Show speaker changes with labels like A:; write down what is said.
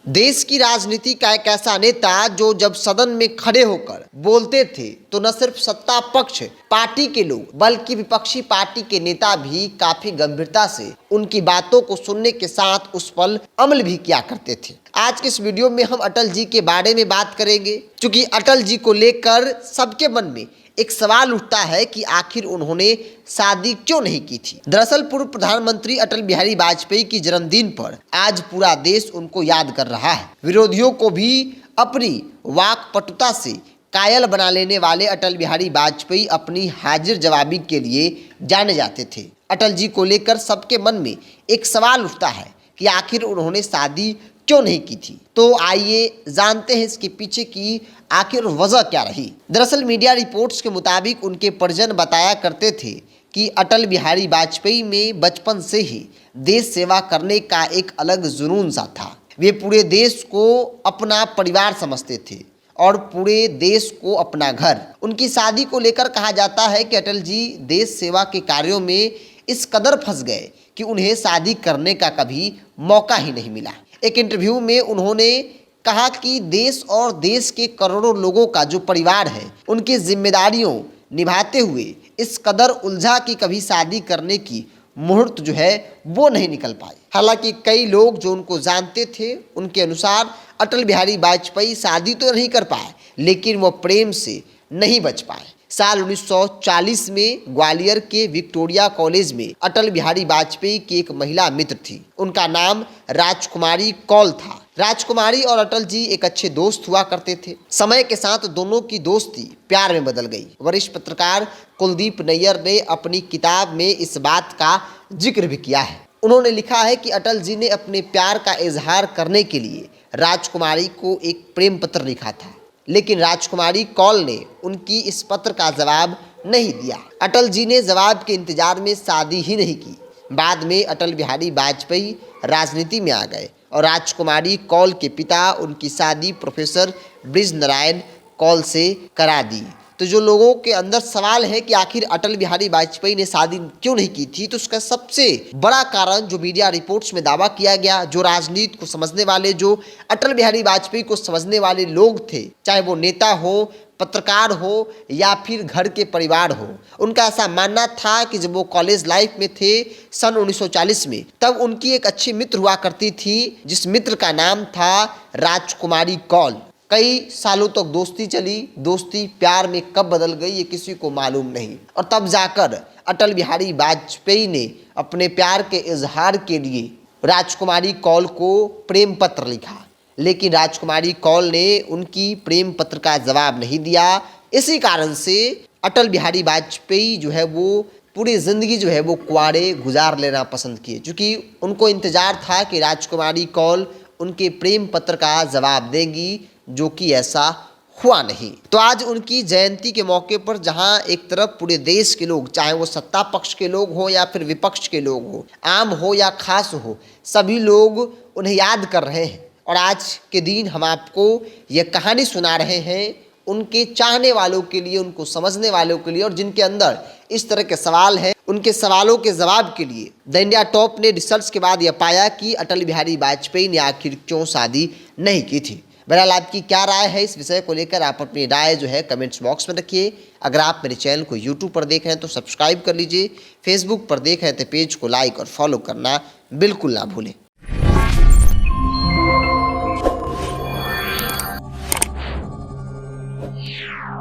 A: देश की राजनीति का एक ऐसा नेता जो जब सदन में खड़े होकर बोलते थे तो न सिर्फ सत्ता पक्ष पार्टी के लोग बल्कि विपक्षी पार्टी के नेता भी काफी गंभीरता से उनकी बातों को सुनने के साथ उस पर अमल भी किया करते थे। आज के इस वीडियो में हम अटल जी के बारे में बात करेंगे, क्योंकि अटल जी को लेकर सबके मन में एक सवाल उठता है कि आखिर उन्होंने शादी क्यों नहीं की थी। दरअसल पूर्व प्रधानमंत्री अटल बिहारी वाजपेयी की जन्मदिन पर आज पूरा देश उनको याद कर रहा है। विरोधियों को भी अपनी वाकपटुता से कायल बना लेने वाले अटल बिहारी वाजपेयी अपनी हाजिर जवाबी के लिए जाने जाते थे। अटल जी को लेकर सबके मन में एक सवाल उठता है कि आखिर उन्होंने शादी क्यों नहीं की थी। तो आइए जानते हैं इसके पीछे की आखिर वजह क्या रही। दरअसल मीडिया रिपोर्ट्स के मुताबिक उनके परिजन बताया करते थे कि अटल बिहारी वाजपेयी में बचपन से ही देश सेवा करने का एक अलग जुनून सा था। वे पूरे देश को अपना परिवार समझते थे और पूरे देश को अपना घर। उनकी शादी को लेकर कहा जाता है कि अटल जी देश सेवा के कार्यों में इस कदर फंस गए कि उन्हें शादी करने का कभी मौका ही नहीं मिला। एक इंटरव्यू में उन्होंने कहा कि देश और देश के करोड़ों लोगों का जो परिवार है उनकी जिम्मेदारियों निभाते हुए इस कदर उलझा कि कभी शादी करने की मुहूर्त जो है वो नहीं निकल पाई। हालांकि कई लोग जो उनको जानते थे उनके अनुसार अटल बिहारी वाजपेयी शादी तो नहीं कर पाए, लेकिन वो प्रेम से नहीं बच पाए। साल 1940 में ग्वालियर के विक्टोरिया कॉलेज में अटल बिहारी वाजपेयी की एक महिला मित्र थी। उनका नाम राजकुमारी कौल था। राजकुमारी और अटल जी एक अच्छे दोस्त हुआ करते थे। समय के साथ दोनों की दोस्ती प्यार में बदल गई। वरिष्ठ पत्रकार कुलदीप नैयर ने अपनी किताब में इस बात का जिक्र भी किया है। उन्होंने लिखा है कि अटल जी ने अपने प्यार का इजहार करने के लिए राजकुमारी को एक प्रेम पत्र लिखा था, लेकिन राजकुमारी कौल ने उनकी इस पत्र का जवाब नहीं दिया। अटल जी ने जवाब के इंतजार में शादी ही नहीं की। बाद में अटल बिहारी वाजपेयी राजनीति में आ गए और राजकुमारी कौल के पिता उनकी शादी प्रोफेसर ब्रिज नारायण कौल से करा दी। तो जो लोगों के अंदर सवाल है कि आखिर अटल बिहारी वाजपेयी ने शादी क्यों नहीं की थी, तो उसका सबसे बड़ा कारण जो मीडिया रिपोर्ट्स में दावा किया गया, जो राजनीति को समझने वाले, जो अटल बिहारी वाजपेयी को समझने वाले लोग थे, चाहे वो नेता हो, पत्रकार हो या फिर घर के परिवार हो, उनका ऐसा मानना था कि जब वो कॉलेज लाइफ में थे सन 1940 में, तब उनकी एक अच्छी मित्र हुआ करती थी जिस मित्र का नाम था राजकुमारी कौल। कई सालों तक दोस्ती चली। दोस्ती प्यार में कब बदल गई ये किसी को मालूम नहीं, और तब जाकर अटल बिहारी वाजपेयी ने अपने प्यार के इजहार के लिए राजकुमारी कौल को प्रेम पत्र लिखा, लेकिन राजकुमारी कौल ने उनकी प्रेम पत्र का जवाब नहीं दिया। इसी कारण से अटल बिहारी वाजपेयी जो है वो पूरी ज़िंदगी जो है वो कुंवारे गुजार लेना पसंद किए, क्योंकि उनको इंतज़ार था कि राजकुमारी कौल उनके प्रेम पत्र का जवाब देंगी, जो कि ऐसा हुआ नहीं। तो आज उनकी जयंती के मौके पर जहां एक तरफ पूरे देश के लोग, चाहे वो सत्ता पक्ष के लोग हो या फिर विपक्ष के लोग हो, आम हो या खास हो, सभी लोग उन्हें याद कर रहे हैं। और आज के दिन हम आपको ये कहानी सुना रहे हैं उनके चाहने वालों के लिए, उनको समझने वालों के लिए, और जिनके अंदर इस तरह के सवाल हैं, उनके सवालों के जवाब के लिए। द इंडिया टॉप ने रिसर्च के बाद यह पाया कि अटल बिहारी वाजपेयी ने आखिर क्यों शादी नहीं की थी। बहरहाल आपकी क्या राय है इस विषय को लेकर, आप अपनी राय जो है कमेंट्स बॉक्स में रखिए। अगर आप मेरे चैनल को यूट्यूब पर देख रहे हैं तो सब्सक्राइब कर लीजिए, फेसबुक पर देख रहे हैं तो पेज को लाइक और फॉलो करना बिल्कुल ना भूलें।
B: Yeah.